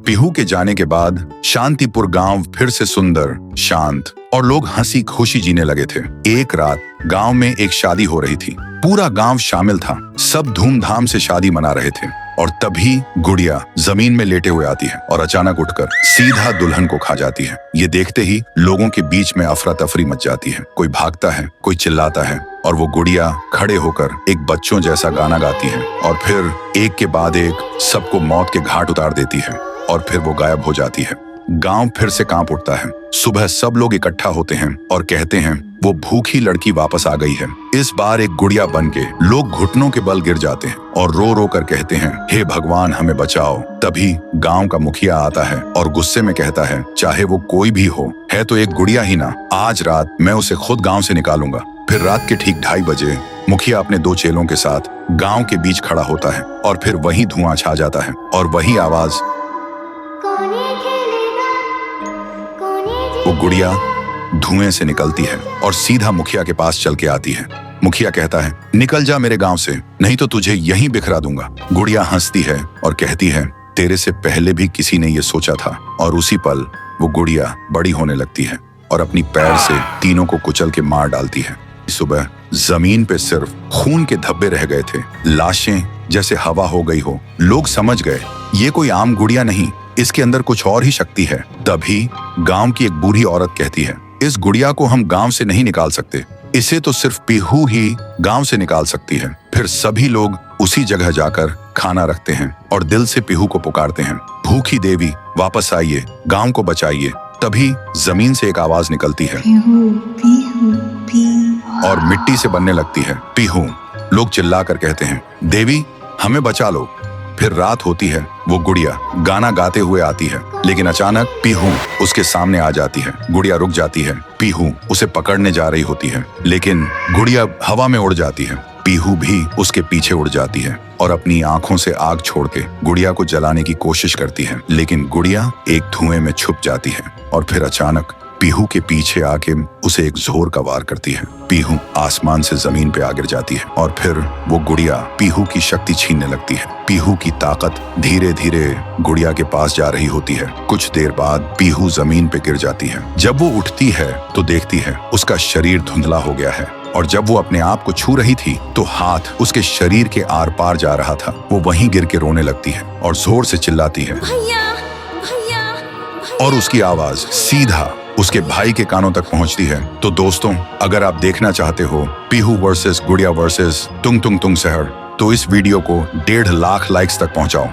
पीहू के जाने के बाद शांतिपुर गांव फिर से सुंदर, शांत और लोग हंसी खुशी जीने लगे थे। एक रात गांव में एक शादी हो रही थी। पूरा गांव शामिल था। सब धूमधाम से शादी मना रहे थे और तभी गुड़िया जमीन में लेटे हुए आती है और अचानक उठकर सीधा दुल्हन को खा जाती है। ये देखते ही लोगों के बीच में अफरा तफरी मच जाती है। कोई भागता है, कोई चिल्लाता है और वो गुड़िया खड़े होकर एक बच्चों जैसा गाना गाती है और फिर एक के बाद एक सबको मौत के घाट उतार देती है और फिर वो गायब हो जाती है। गांव फिर से कांप उठता है। सुबह सब लोग इकट्ठा होते हैं और कहते हैं वो भूखी लड़की वापस आ गई है। इस बार एक गुड़िया बनके लोग घुटनों के बल गिर जाते हैं और रो रो कर कहते हैं, हे भगवान हमें बचाओ। तभी गांव का मुखिया आता है और गुस्से में कहता है, चाहे वो कोई भी हो, है तो एक गुड़िया ही ना, आज रात मैं उसे खुद गांव से निकालूंगा। फिर रात के ठीक 2:30 बजे मुखिया अपने 2 चेलों के साथ गांव के बीच खड़ा होता है और फिर वही धुआं छा जाता है और वही आवाज, वो गुड़िया धुएं से निकलती है और सीधा मुखिया के पास चल के आती है। मुखिया कहता है, निकल जा मेरे गांव से, नहीं तो तुझे यहीं बिखरा दूंगा। गुड़िया हंसती है और कहती है, तेरे से पहले भी किसी ने ये सोचा था। और उसी पल वो गुड़िया बड़ी होने लगती है और अपनी पैर से तीनों को कुचल के मार डालती है। सुबह जमीन पे सिर्फ खून के धब्बे रह गए थे, लाशें जैसे हवा हो गई हो। लोग समझ गए ये कोई आम गुड़िया नहीं, इसके अंदर कुछ और ही शक्ति है। तभी गांव की एक बूढ़ी औरत कहती है, इस गुड़िया को हम गांव से नहीं निकाल सकते, इसे तो सिर्फ पीहू ही गांव से निकाल सकती है। फिर सभी लोग उसी जगह जाकर खाना रखते हैं और दिल से पीहू को पुकारते हैं, भूखी देवी वापस आइए, गांव को बचाइए। तभी जमीन से एक आवाज निकलती है, पीहू, पीहू, पीहू। और मिट्टी से बनने लगती है, पीहू। लोग चिल्लाकर कहते हैं, देवी हमें बचा लो। फिर रात होती है। वो गुड़िया गाना गाते हुए आती है, लेकिन अचानक पीहू उसके सामने आ जाती है। गुड़िया रुक जाती है। पीहू उसे पकड़ने जा रही होती है, लेकिन गुड़िया हवा में उड़ जाती है। पीहू भी उसके पीछे उड़ जाती है और अपनी आंखों से आग छोड़ के गुड़िया को जलाने की कोशिश करती है, लेकिन गुड़िया एक धुएं में छुप जाती है और फिर अचानक पीहू के पीछे आके उसे एक जोर का वार करती है। पीहू आसमान से जमीन पे आ गिर जाती है और फिर वो गुड़िया पीहू की शक्ति छीनने लगती है। पीहू की ताकत धीरे धीरे गुड़िया के पास जा रही होती है। कुछ देर बाद पीहू जमीन पे गिर जाती है। जब वो उठती है तो देखती है उसका शरीर धुंधला हो गया है और जब वो अपने आप को छू रही थी तो हाथ उसके शरीर के आर पार जा रहा था। वो वहीं गिर के रोने लगती है और जोर से चिल्लाती है, भैया, भैया, भैया। और उसकी आवाज सीधा उसके भाई के कानों तक पहुंचती है। तो दोस्तों, अगर आप देखना चाहते हो पीहू वर्सेस गुड़िया वर्सेस तुंग तुंग तुंग सहर, तो इस वीडियो को 1.5 लाख लाइक्स तक पहुंचाओ।